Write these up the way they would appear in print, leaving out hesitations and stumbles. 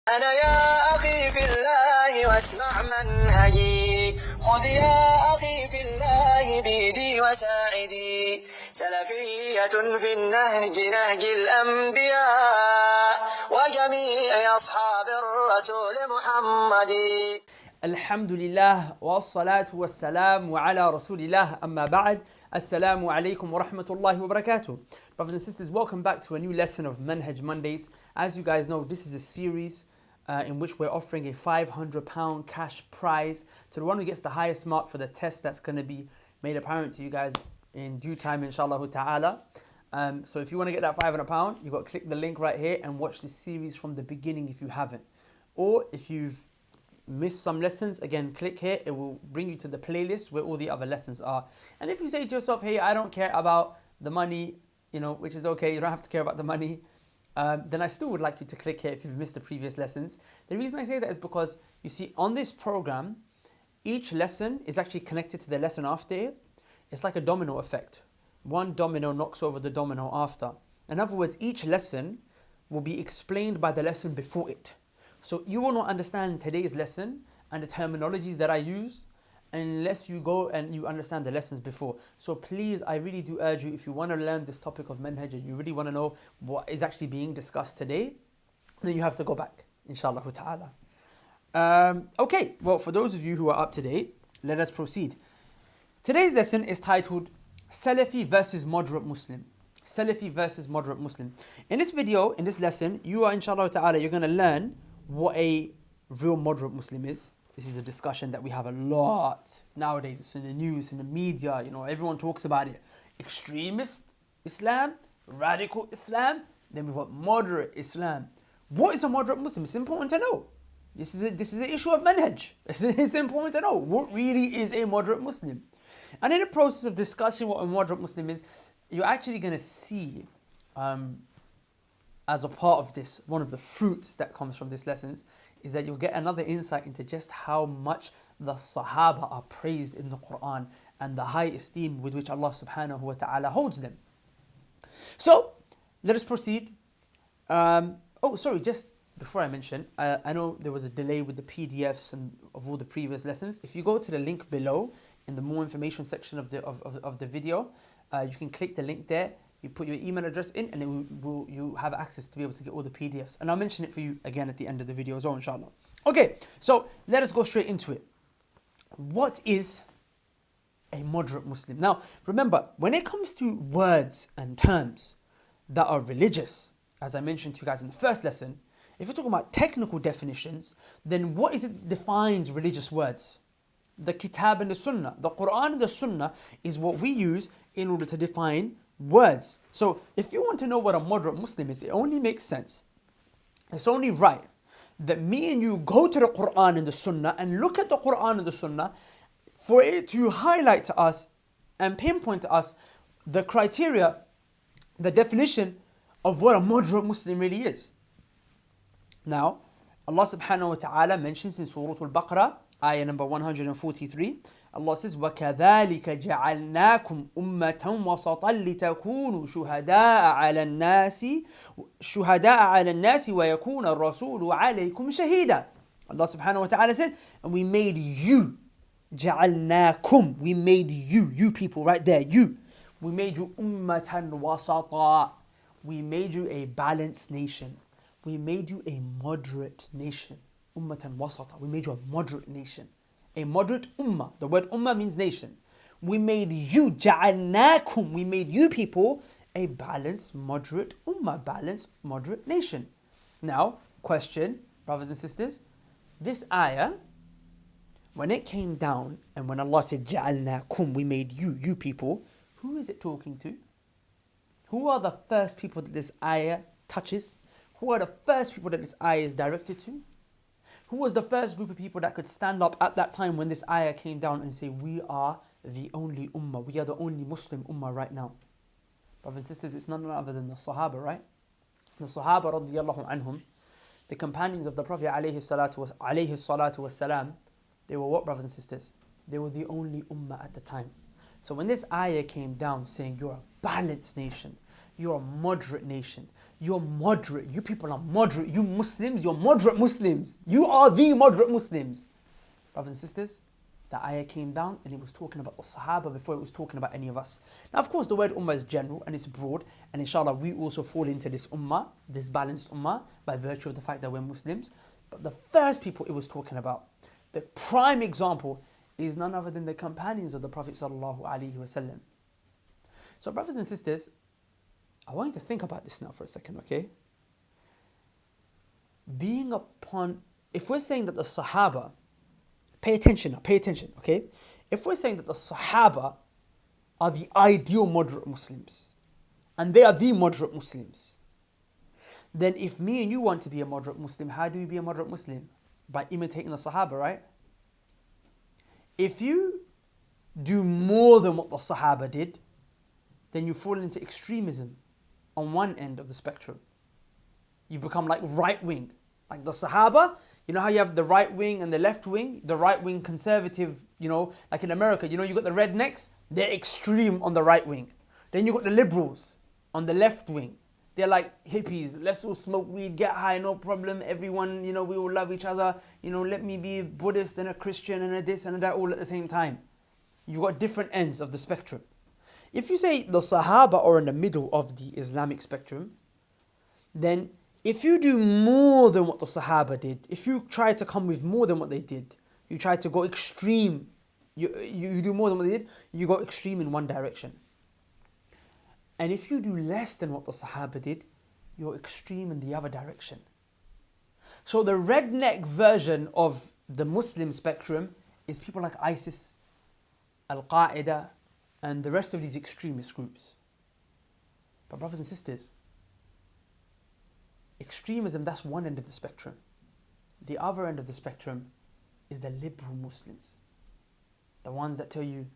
أنا يا أخي في الله واسمع منهجي خذ يا أخي في الله بيدي وساعدي سلفية في النهج نهج الأنبياء وجميع أصحاب الرسول محمد. Alhamdulillah wa salatu wa salam wa ala rasulillah amma ba'd. Assalamu alaikum wa rahmatullahi wa barakatuh. Brothers and sisters, welcome back to a new lesson of Manhaj Mondays. As you guys know, this is a series in which we're offering a £500 cash prize to the one who gets the highest mark for the test that's going to be made apparent to you guys in due time, inshallah ta'ala. So if you want to get that £500, you've got to click the link right here and watch this series from the beginning if you haven't. Or if you've missed some lessons, again, click here. It will bring you to the playlist where all the other lessons are. And if you say to yourself, hey, I don't care about the money, which is okay, you don't have to care about the money, then I still would like you to click here if you've missed the previous lessons. The reason I say that is because, you see, on this program, each lesson is actually connected to the lesson after it. It's like a domino effect. One domino knocks over the domino after. In other words, each lesson will be explained by the lesson before it. So you will not understand today's lesson and the terminologies that I use unless you go and you understand the lessons before. So please, I really do urge you, if you want to learn this topic of manhaj and you really want to know what is actually being discussed today, then you have to go back, inshallah ta'ala. Okay, well, for those of you who are up to date, let us proceed. Today's lesson is titled Salafi versus Moderate Muslim. Salafi versus Moderate Muslim. In this video, in this lesson, you are, inshallah ta'ala, you're going to learn what a real moderate Muslim is. This is a discussion that we have a lot nowadays. It's in the news, in the media, everyone talks about it. Extremist Islam, radical Islam, then we've got moderate Islam. What is a moderate Muslim? It's important to know. This is an issue of manhaj. It's important to know what really is a moderate Muslim. And in the process of discussing what a moderate Muslim is, you're actually going to see as a part of this, one of the fruits that comes from this lessons is that you'll get another insight into just how much the Sahaba are praised in the Quran and the high esteem with which Allah subhanahu wa ta'ala holds them. So, let us proceed. Just before I mention, I know there was a delay with the PDFs and of all the previous lessons. If you go to the link below in the more information section of the video, you can click the link there. You put your email address in and then you have access to be able to get all the PDFs. And I'll mention it for you again at the end of the video as well, inshallah. Okay, so let us go straight into it. What is a moderate Muslim? Now, remember, when it comes to words and terms that are religious, as I mentioned to you guys in the first lesson, if you're talking about technical definitions, then what is it that defines religious words? The Kitab and the Sunnah. The Quran and the Sunnah is what we use in order to define words. So if you want to know what a moderate Muslim is, it only makes sense. It's only right that me and you go to the Quran and the Sunnah and look at the Quran and the Sunnah for it to highlight to us and pinpoint to us the criteria, the definition of what a moderate Muslim really is. Now, Allah subhanahu wa ta'ala mentions in Surah Al-Baqarah, ayah number 143, Allah says, وَكَذَلِكَ جَعَلْنَاكُمْ أُمَّةً وَسَطًا لِتَكُونُوا شُهَدَاءَ عَلَى النَّاسِ وَيَكُونَ الرَّسُولُ عَلَيْكُمْ شَهِيدًا. Allah subhanahu wa ta'ala said, and we made you, جَعَلْنَاكُمْ, we made you people right there, you. We made you ummatan wasata. We made you a balanced nation. We made you a moderate nation. Ummatan wasata. We made you a moderate nation. A moderate ummah. The word ummah means nation. We made you, ja'alnakum, we made you people a balanced, moderate ummah, balanced, moderate nation. Now, question, brothers and sisters, this ayah, when it came down and when Allah said, ja'alnakum, we made you people, who is it talking to? Who are the first people that this ayah touches? Who are the first people that this ayah is directed to? Who was the first group of people that could stand up at that time when this ayah came down and say, we are the only ummah, we are the only Muslim ummah right now? Brothers and sisters, it's none other than the Sahaba, right? The Sahaba radiyallahu anhum, the companions of the Prophet alayhi salatu was salam, they were what, brothers and sisters? They were the only ummah at the time. So when this ayah came down saying, you're a balanced nation, you're a moderate nation. You're moderate. You people are moderate. You Muslims, you're moderate Muslims. You are the moderate Muslims. Brothers and sisters, the ayah came down and it was talking about the Sahaba before it was talking about any of us. Now, of course, the word ummah is general and it's broad. And inshallah, we also fall into this ummah, this balanced ummah, by virtue of the fact that we're Muslims. But the first people it was talking about, the prime example, is none other than the companions of the Prophet sallallahu alaihi wasallam. So, brothers and sisters, I want you to think about this now for a second, okay? If we're saying that the Sahaba, pay attention, okay? If we're saying that the Sahaba are the ideal moderate Muslims, and they are the moderate Muslims, then if me and you want to be a moderate Muslim, how do we be a moderate Muslim? By imitating the Sahaba, right? If you do more than what the Sahaba did, then you fall into extremism on one end of the spectrum. You become like right wing. Like the Sahaba, you know how you have the right wing and the left wing? The right wing conservative, like in America, you got the rednecks, they're extreme on the right wing. Then you got the liberals on the left wing. They're like hippies, let's all smoke weed, get high, no problem. Everyone, we all love each other. Let me be a Buddhist and a Christian and a this and a that all at the same time. You've got different ends of the spectrum. If you say the Sahaba are in the middle of the Islamic spectrum, then if you do more than what the Sahaba did, if you try to come with more than what they did, you try to go extreme, you do more than what they did, you go extreme in one direction. And if you do less than what the Sahaba did, you're extreme in the other direction. So the redneck version of the Muslim spectrum is people like ISIS, Al-Qaeda, and the rest of these extremist groups. But brothers and sisters, extremism, that's one end of the spectrum. The other end of the spectrum is the liberal Muslims. The ones that tell you,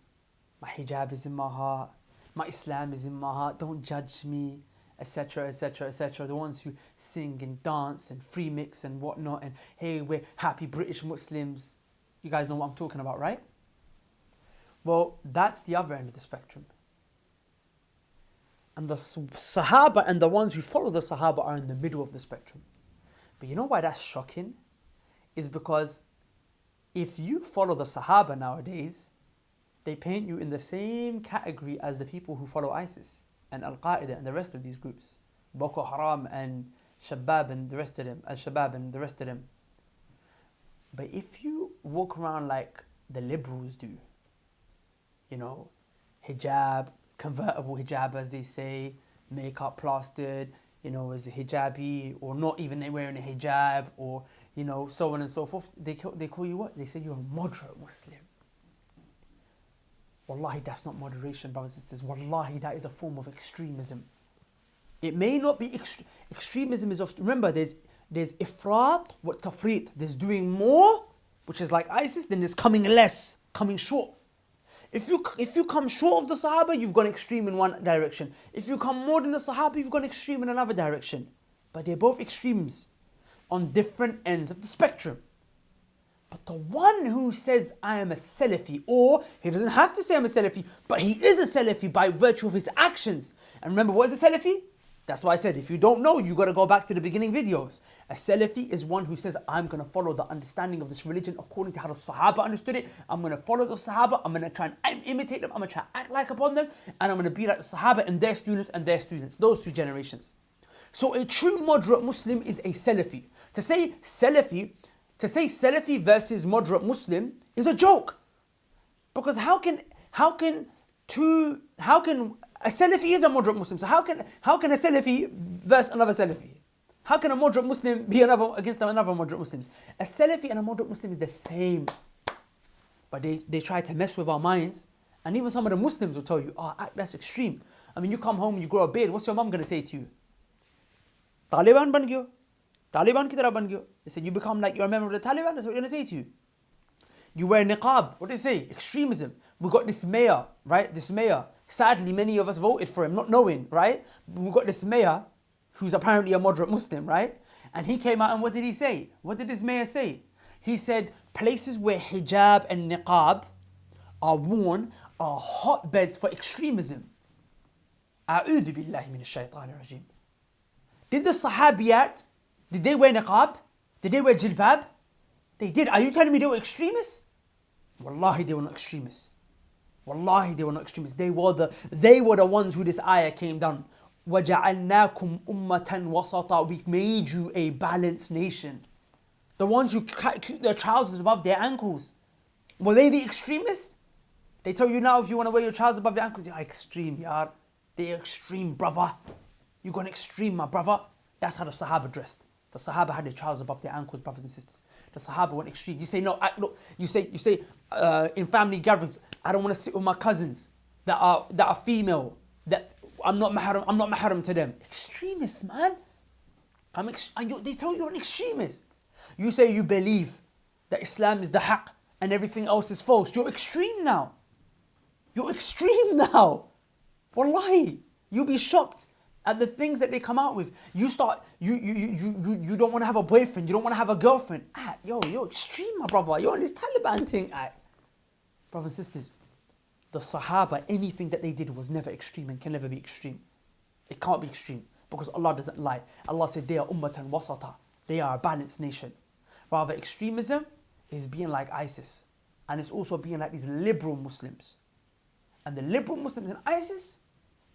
my hijab is in my heart, my Islam is in my heart, don't judge me, etc., etc., etc. The ones who sing and dance and free mix and whatnot, and hey, we're happy British Muslims. You guys know what I'm talking about, right? Well, that's the other end of the spectrum. And the Sahaba and the ones who follow the Sahaba are in the middle of the spectrum. But you know why that's shocking? Is because if you follow the Sahaba nowadays, they paint you in the same category as the people who follow ISIS and Al-Qaeda and the rest of these groups. Boko Haram and Shabab and the rest of them, Al-Shabab and the rest of them. But if you walk around like the liberals do, hijab, convertible hijab as they say, makeup plastered, as a hijabi, or not even wearing a hijab, or, so on and so forth, they call you what? They say you're a moderate Muslim. Wallahi, that's not moderation, brothers and sisters. Wallahi, that is a form of extremism. It may not be extremism is of, remember, there's ifrat wa tafrit. There's doing more, which is like ISIS, then there's coming less, coming short. If you come short of the Sahaba, you've gone extreme in one direction. If you come more than the Sahaba, you've gone extreme in another direction. But they're both extremes on different ends of the spectrum. But the one who says, I am a Salafi, or he doesn't have to say I'm a Salafi, but he is a Salafi by virtue of his actions. And remember, what is a Salafi? That's why I said, if you don't know, you got to go back to the beginning videos. A Salafi is one who says, I'm going to follow the understanding of this religion according to how the Sahaba understood it. I'm going to follow the Sahaba. I'm going to try and imitate them. I'm going to try and act like upon them. And I'm going to be like the Sahaba and their students, those two generations. So a true moderate Muslim is a Salafi. To say Salafi versus moderate Muslim is a joke. Because how can a Salafi is a moderate Muslim, so how can a Salafi verse another Salafi? How can a moderate Muslim be against another moderate Muslims? A Salafi and a moderate Muslim is the same. But they try to mess with our minds, and even some of the Muslims will tell you, that's extreme. I mean, you come home, you grow a beard, what's your mom going to say to you? Taliban ban gyo. Taliban ki tarah ban gyo. They said, you become like you're a member of the Taliban, that's what they're going to say to you. You wear niqab, what do they say? Extremism. We got this mayor, right? This mayor. Sadly, many of us voted for him, not knowing, right? We got this mayor, who's apparently a moderate Muslim, right? And he came out and what did he say? What did this mayor say? He said, places where hijab and niqab are worn are hotbeds for extremism. A'udhu billahi minash shaitanir rajim. Did the Sahabiyat, did they wear niqab? Did they wear jilbab? They did. Are you telling me they were extremists? Wallahi, they were not extremists. Wallahi, they were not extremists. They were the ones who this ayah came down. وَجَعَلْنَاكُمْ أُمَّةً وَسَطًا. We made you a balanced nation. The ones who keep their trousers above their ankles. Were they the extremists? They tell you now if you want to wear your trousers above your ankles, you're extreme, yar. They're extreme, brother. You got an extreme, my brother. That's how the Sahaba dressed. The Sahaba had their trousers above their ankles, brothers and sisters. The Sahaba went extreme. You say, no, look, you say in family gatherings, I don't want to sit with my cousins that are female, that I'm not mahram to them. Extremists, man. They tell you you're an extremist. You say you believe that Islam is the haqq and everything else is false. You're extreme now. You're extreme now. Wallahi, you'll be shocked at the things that they come out with. You don't want to have a boyfriend. You don't want to have a girlfriend. You're extreme, my brother. You're on this Taliban thing. Brothers and sisters, the Sahaba, anything that they did was never extreme and can never be extreme. It can't be extreme because Allah doesn't lie. Allah said they are ummatan wasata. They are a balanced nation. Rather, extremism is being like ISIS. And it's also being like these liberal Muslims. And the liberal Muslims and ISIS,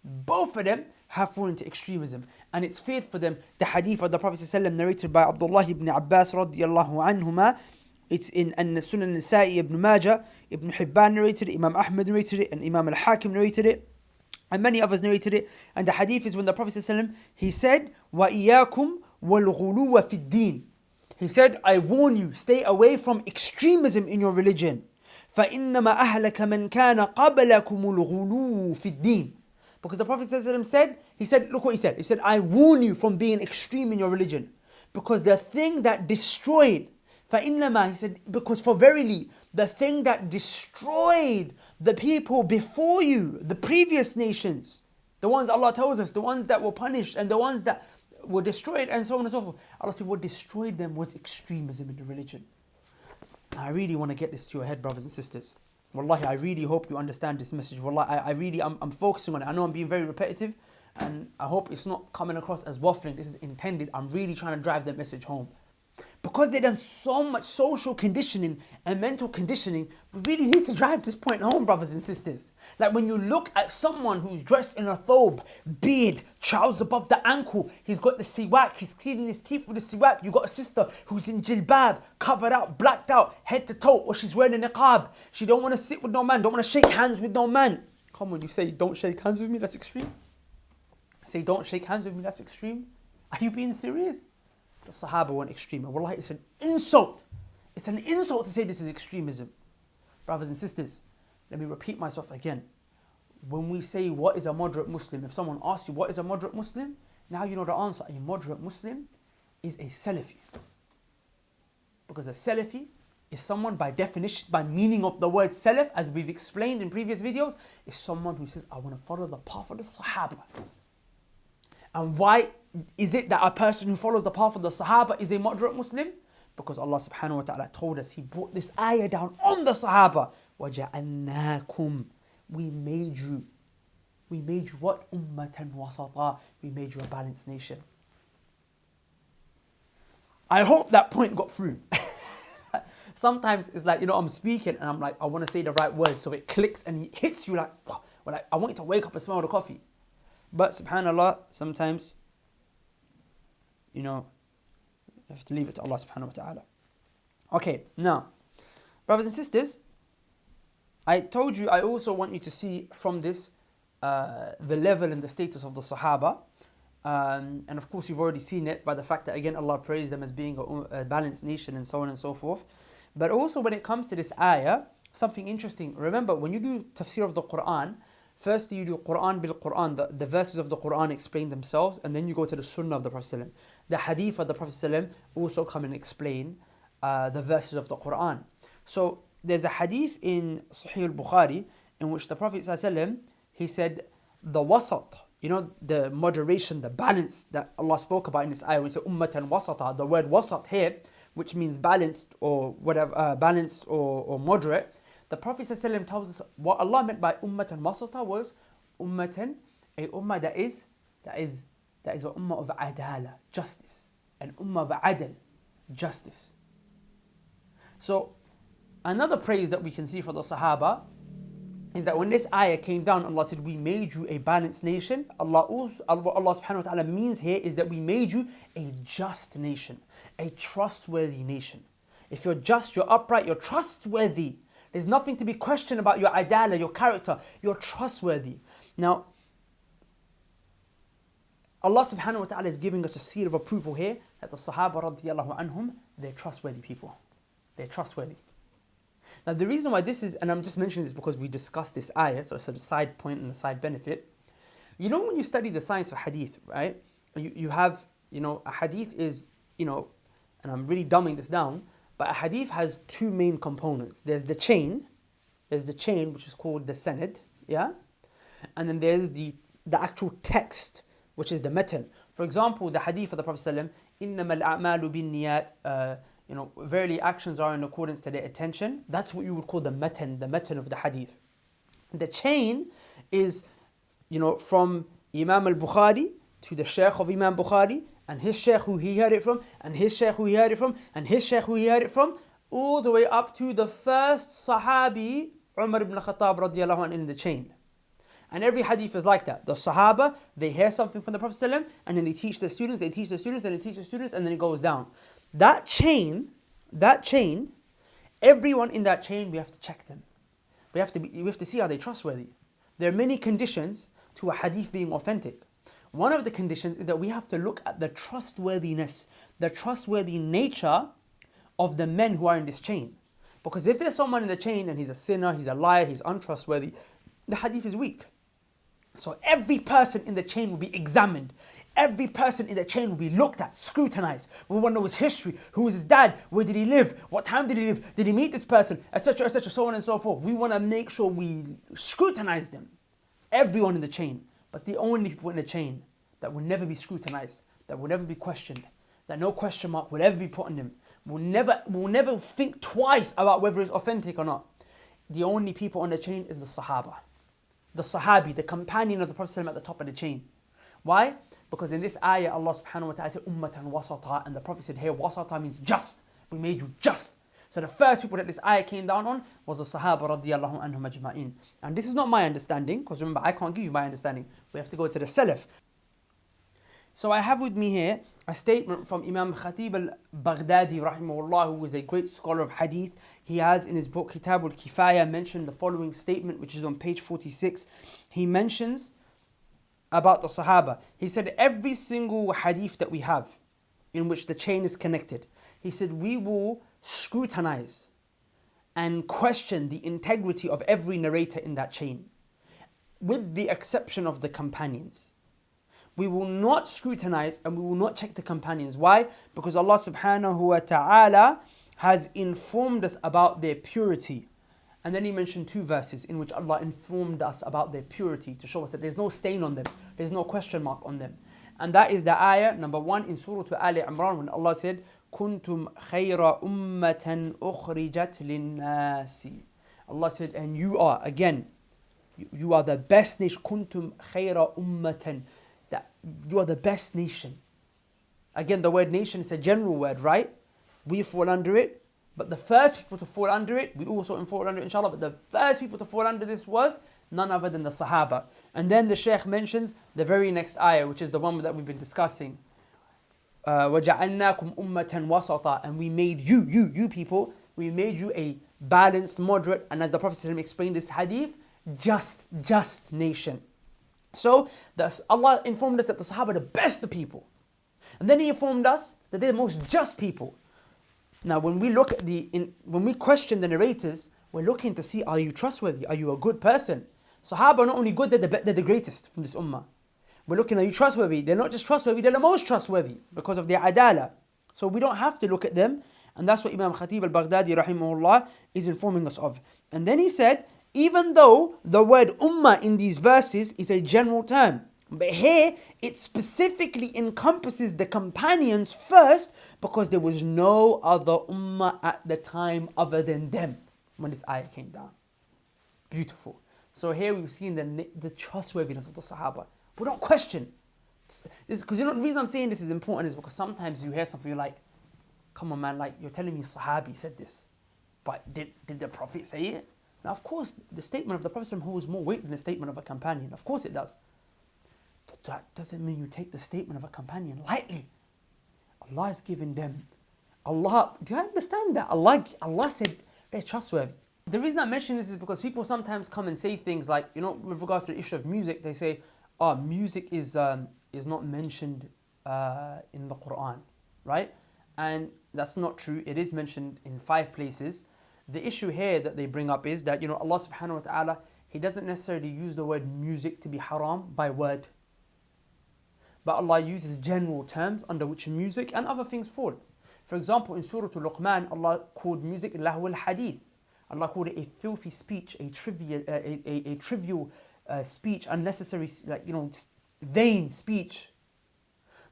both of them have fallen into extremism. And it's feared for them. The hadith of the Prophet ﷺ narrated by Abdullah ibn Abbas radiyallahu anhuma. It's in Sunan Nasa'i, Ibn Majah, Ibn Hibban narrated it, Imam Ahmad narrated it, and Imam al-Hakim narrated it, and many others narrated it. And the hadith is when the Prophet ﷺ, he said, وَإِيَّاكُمْ وَالْغُلُوَ فِي الدِّينِ. He said, I warn you, stay away from extremism in your religion. فَإِنَّمَا أَهْلَكَ مَنْ كَانَ قَبْلَكُمُ الْغُلُوُ فِي الدِّينِ. Because the Prophet ﷺ said, look what he said. He said, I warn you from being extreme in your religion. Because the thing that destroyed, فَإِنَّمَا, he said, because for verily, the thing that destroyed the people before you, the previous nations, the ones Allah tells us, the ones that were punished and the ones that were destroyed and so on and so forth. Allah said what destroyed them was extremism in the religion. I really want to get this to your head, brothers and sisters. Wallahi, I really hope you understand this message. Wallahi, I'm focusing on it. I know I'm being very repetitive and I hope it's not coming across as waffling. This is intended. I'm really trying to drive that message home. Because they've done so much social conditioning and mental conditioning, we really need to drive this point home, brothers and sisters. Like when you look at someone who's dressed in a thobe, beard, trousers above the ankle, he's got the siwak, he's cleaning his teeth with the siwak. You got a sister who's in jilbab, covered out, blacked out, head to toe, or she's wearing a niqab. She don't want to sit with no man, don't want to shake hands with no man. Come on, you say don't shake hands with me, that's extreme. Say don't shake hands with me, that's extreme. Are you being serious? The Sahaba weren't extreme. Wallahi, it's an insult. It's an insult to say this is extremism. Brothers and sisters, let me repeat myself again. When we say what is a moderate Muslim, if someone asks you what is a moderate Muslim, now you know the answer. A moderate Muslim is a Salafi. Because a Salafi is someone by definition, by meaning of the word Salaf, as we've explained in previous videos, is someone who says, I want to follow the path of the Sahaba. And why is it that a person who follows the path of the Sahaba is a moderate Muslim? Because Allah subhanahu wa ta'ala told us, He brought this ayah down on the Sahaba. وَجَعَلْنَاكُمْ. We made you what? Ummatan wasata. We made you a balanced nation. I hope that point got through. Sometimes it's like, I'm speaking and I'm like, I want to say the right words, so it clicks and it hits you like, wow. Well, like, I want you to wake up and smell the coffee. But subhanAllah, sometimes, you have to leave it to Allah subhanahu wa ta'ala. Okay, now, brothers and sisters, I told you I also want you to see from this the level and the status of the Sahaba. And of course you've already seen it by the fact that again Allah praised them as being a balanced nation and so on and so forth. But also when it comes to this ayah, something interesting. Remember, when you do tafsir of the Quran, first you do Quran bil Quran, the verses of the Quran explain themselves, and then you go to the Sunnah of the Prophet. The Hadith of the Prophet also come and explain the verses of the Quran. So there's a Hadith in Sahih al-Bukhari in which the Prophet he said the wasat, the moderation, the balance that Allah spoke about in this ayah. We say ummatan wasata. The word wasat here, which means balanced or whatever, balanced or moderate. The Prophet ﷺ tells us what Allah meant by ummatan wasata was ummatan, a ummah that is an ummah of adala, justice, an ummah of adl, justice. So another praise that we can see for the Sahaba is that when this ayah came down, Allah said, we made you a balanced nation. Allah subhanahu wa ta'ala means here is that we made you a just nation, a trustworthy nation. If you're just, you're upright, you're trustworthy. There's nothing to be questioned about your adala, your character. You're trustworthy. Now, Allah subhanahu wa ta'ala is giving us a seal of approval here that the Sahaba radiyallahu anhum, they're trustworthy people. They're trustworthy. Now the reason why this is, and I'm just mentioning this because we discussed this ayah, so it's a side point and a side benefit. You know when you study the science of hadith, right? You have, a hadith is, and I'm really dumbing this down, but a hadith has two main components. There's the chain, which is called the sanad, yeah? And then there's the actual text, which is the matan. For example, the hadith of the Prophet ﷺ, إِنَّمَا الْأَعْمَالُ بِالنِّيَّاتِ, verily actions are in accordance to their attention. That's what you would call the matan of the hadith. The chain is, from Imam al-Bukhari to the Shaykh of Imam Bukhari, and his Shaykh who he heard it from, and his Shaykh who he heard it from, and his Shaykh who he heard it from, all the way up to the first Sahabi, Umar ibn Khattab radiallahu anhu in the chain. And every hadith is like that. The Sahaba, they hear something from the Prophet ﷺ, and then they teach the students, then they teach the students, and then it goes down. That chain, everyone in that chain, we have to check them. We have to see, are they trustworthy? There are many conditions to a hadith being authentic. One of the conditions is that we have to look at the trustworthiness, the trustworthy nature of the men who are in this chain. Because if there's someone in the chain and he's a sinner, he's a liar, he's untrustworthy, the hadith is weak. So every person in the chain will be examined. Every person in the chain will be looked at, scrutinized. We want to know his history, who is his dad, where did he live, what time did he live, did he meet this person, etc., so on and so forth. We want to make sure we scrutinize them. Everyone in the chain. But the only people in the chain that will never be scrutinized, that will never be questioned, that no question mark will ever be put on them, will never think twice about whether it's authentic or not. The only people on the chain is the Sahaba. The Sahabi, the companion of the Prophet ﷺ at the top of the chain. Why? Because in this ayah, Allah subhanahu wa ta'ala said, Ummatan wasata, and the Prophet said, here, wasata means just. We made you just. So the first people that this ayah came down on was the Sahaba radiyallahu anhum ajma'in. And this is not my understanding, because remember, I can't give you my understanding. We have to go to the Salaf. So I have with me here a statement from Imam Khatib al-Baghdadi rahimahullah, who is a great scholar of hadith. He has in his book Kitab al-Kifaya mentioned the following statement, which is on page 46. He mentions about the Sahaba. He said, every single hadith that we have in which the chain is connected, he said, we will scrutinize and question the integrity of every narrator in that chain, with the exception of the companions. We will not scrutinize and we will not check the companions. Why? Because Allah subhanahu wa ta'ala has informed us about their purity. And then he mentioned two verses in which Allah informed us about their purity to show us that there's no stain on them, there's no question mark on them. And that is the ayah number 1 in Surah Ali Imran, when Allah said, Kuntum khayra ummatan ukhrijat linnasi. Allah said, and you are, again, you are the best nation. Kuntum khayra ummatan. That you are the best nation. Again, the word nation is a general word, right? We fall under it. But the first people to fall under it, we also fall under it, inshallah. But the first people to fall under this was none other than the Sahaba. And then the Shaykh mentions the very next ayah, which is the one that we've been discussing. وَجَعَلْنَاكُمْ أُمَّةً وَسَطًا. And we made you people, we made you a balanced, moderate, and as the Prophet ﷺ explained this hadith, just nation. So Allah informed us that the Sahaba are the best of people. And then He informed us that they're the most just people. Now when we look at when we question the narrators, we're looking to see, are you trustworthy? Are you a good person? Sahaba are not only good, they're the greatest from this ummah. We're looking, are you trustworthy? They're not just trustworthy, they're the most trustworthy because of their adala. So we don't have to look at them. And that's what Imam Khatib al-Baghdadi rahimahullah is informing us of. And then he said, even though the word ummah in these verses is a general term, but here it specifically encompasses the companions first because there was no other ummah at the time other than them when this ayah came down. Beautiful. So here we've seen the trustworthiness of the Sahaba. We don't question. Because the reason I'm saying this is important is because sometimes you hear something, you're like, come on man, like you're telling me Sahabi said this. But did the Prophet say it? Now of course, the statement of the Prophet holds more weight than the statement of a companion. Of course it does. But that doesn't mean you take the statement of a companion lightly. Allah has given them. Allah, do you understand that? Allah said they're trustworthy. The reason I mention this is because people sometimes come and say things like, with regards to the issue of music, they say, music is not mentioned in the Quran, right? And that's not true. It is mentioned in 5 places. The issue here that they bring up is that, Allah subhanahu wa ta'ala, He doesn't necessarily use the word music to be haram by word. But Allah uses general terms under which music and other things fall. For example, in Surah Luqman, Allah called music lahwul hadith. Allah called it a filthy speech, a trivial speech, unnecessary, vain speech.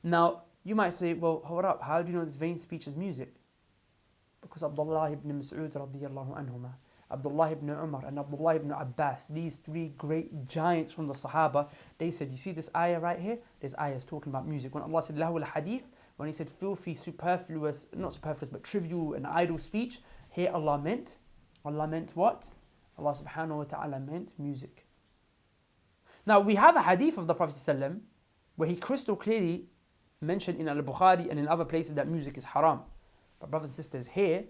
Now, you might say, well, hold up, how do you know this vain speech is music? Because Abdullah ibn Mas'ud radiyallahu anhuma, Abdullah ibn Umar and Abdullah ibn Abbas, these 3 great giants from the Sahaba, they said, you see this ayah right here? This ayah is talking about music. When Allah said lahwul hadith, when He said filthy, superfluous, not superfluous, but trivial and idle speech, here Allah meant what? Allah subhanahu wa ta'ala meant music. Now we have a hadith of the Prophet ﷺ where he crystal clearly mentioned in Al-Bukhari and in other places that music is haram. But brothers and sisters, here,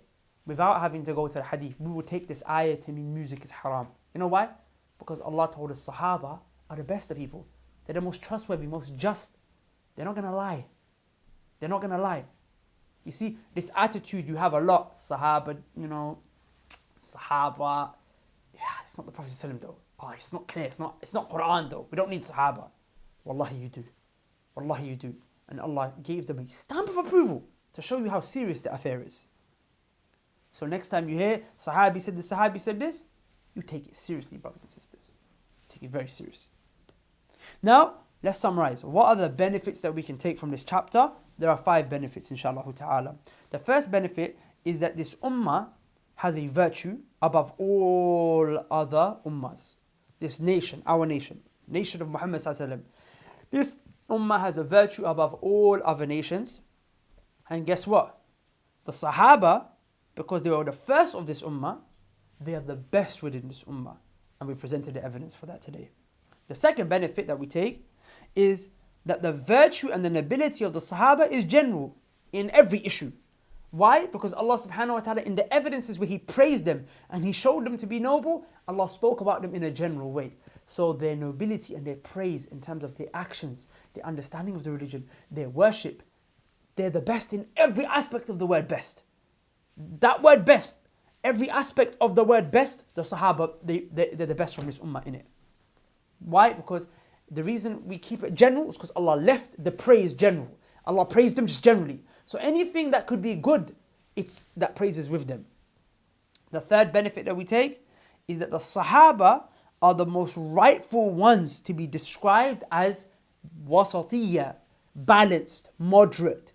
without having to go to the hadith, we will take this ayah to mean music is haram. You know why? Because Allah told us Sahaba are the best of people. They're the most trustworthy, most just. They're not going to lie. They're not going to lie. You see, this attitude you have a lot, Sahaba, Sahaba, it's not the Prophet ﷺ though. It's not clear, it's not Quran though. We don't need Sahaba. Wallahi you do. Wallahi you do. And Allah gave them a stamp of approval to show you how serious the affair is. So next time you hear Sahabi said this, you take it seriously, brothers and sisters. Take it very serious. Now, let's summarize. What are the benefits that we can take from this chapter? There are 5 benefits, inshallah ta'ala. The first benefit is that this ummah has a virtue above all other ummahs. This nation, our nation of Muhammad sallallahu alaihi wasallam. This ummah has a virtue above all other nations. And guess what? The Sahaba, because they were the first of this ummah, they are the best within this ummah. And we presented the evidence for that today. The second benefit that we take is that the virtue and the nobility of the Sahaba is general in every issue. Why? Because Allah subhanahu wa ta'ala, in the evidences where He praised them and He showed them to be noble, Allah spoke about them in a general way. So their nobility and their praise in terms of their actions, their understanding of the religion, their worship, they're the best in every aspect of the word best. That word best, every aspect of the word best, the Sahaba, they're the best from this ummah in it. Why? Because the reason we keep it general is because Allah left the praise general. Allah praised them just generally. So anything that could be good, it's that praise is with them. The third benefit that we take is that the Sahaba are the most rightful ones to be described as wasatiyya, balanced, moderate,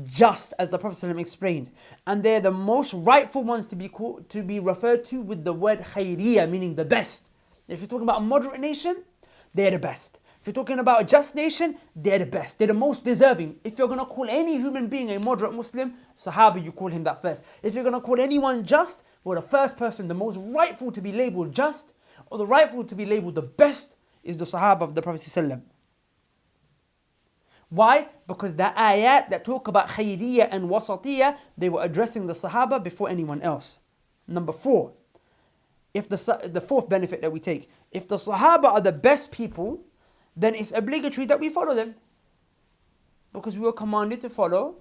just, as the Prophet ﷺ explained. And they're the most rightful ones to be referred to with the word khayriyya, meaning the best. If you're talking about a moderate nation, they're the best. If you're talking about a just nation, they're the best. They're the most deserving. If you're going to call any human being a moderate Muslim, Sahaba, you call him that first. If you're going to call anyone just, well, the first person, the most rightful to be labelled just, or the rightful to be labelled the best, is the Sahaba of the Prophet ﷺ. Why? Because the ayat that talk about khayriyya and wasatiyya, they were addressing the Sahaba before anyone else. Number 4, the fourth benefit that we take, if the Sahaba are the best people, then it's obligatory that we follow them. Because we were commanded to follow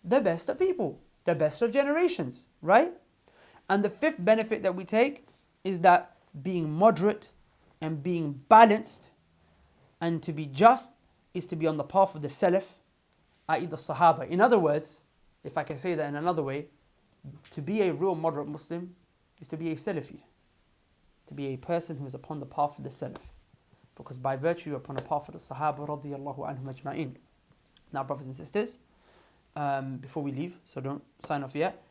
the best of people, the best of generations, right? And the 5th benefit that we take is that being moderate and being balanced and to be just is to be on the path of the Salaf, i.e. the Sahaba. In other words, if I can say that in another way, to be a real moderate Muslim is to be a Salafi, to be a person who is upon the path of the Salaf. Because by virtue, you're upon the path of the Sahaba radiyallahu anhum ajma'in. Now, brothers and sisters, before we leave, so don't sign off yet,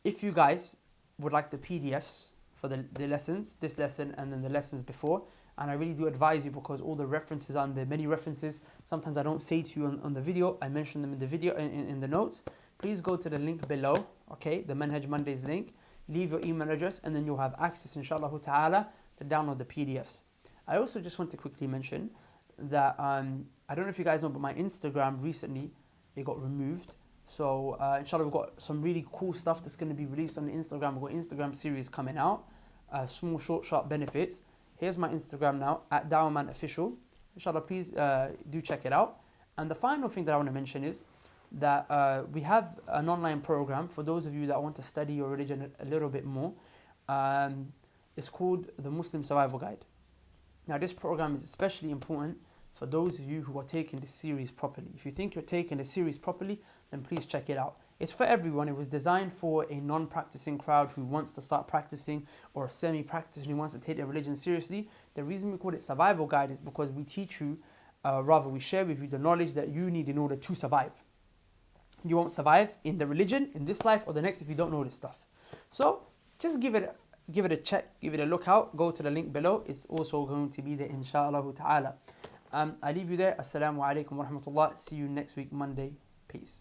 if you guys would like the PDFs for the lessons, this lesson and then the lessons before, and I really do advise you, because all the references are there, many references. Sometimes I don't say to you on the video, I mention them in the video, in the notes. Please go to the link below, okay, the Manhaj Mondays link, leave your email address, and then you'll have access, inshallah ta'ala, to download the PDFs. I also just want to quickly mention that, I don't know if you guys know, but my Instagram recently, it got removed. So inshallah, we've got some really cool stuff that's going to be released on the Instagram. We've got Instagram series coming out, small, short, sharp benefits. Here's my Instagram now, at Dawahman Official. Inshallah, please do check it out. And the final thing that I want to mention is that we have an online program for those of you that want to study your religion a little bit more. It's called the Muslim Survival Guide. Now, this program is especially important for those of you who are taking this series properly. If you think you're taking the series properly, then please check it out. It's for everyone. It was designed for a non-practicing crowd who wants to start practicing, or a semi-practicing who wants to take their religion seriously. The reason we call it Survival Guide is because we teach you, we share with you the knowledge that you need in order to survive. You won't survive in the religion, in this life or the next, if you don't know this stuff. So just give it a check, give it a look out. Go to the link below. It's also going to be there, inshallah ta'ala. I leave you there. Assalamu alaikum wa rahmatullah. See you next week, Monday. Peace.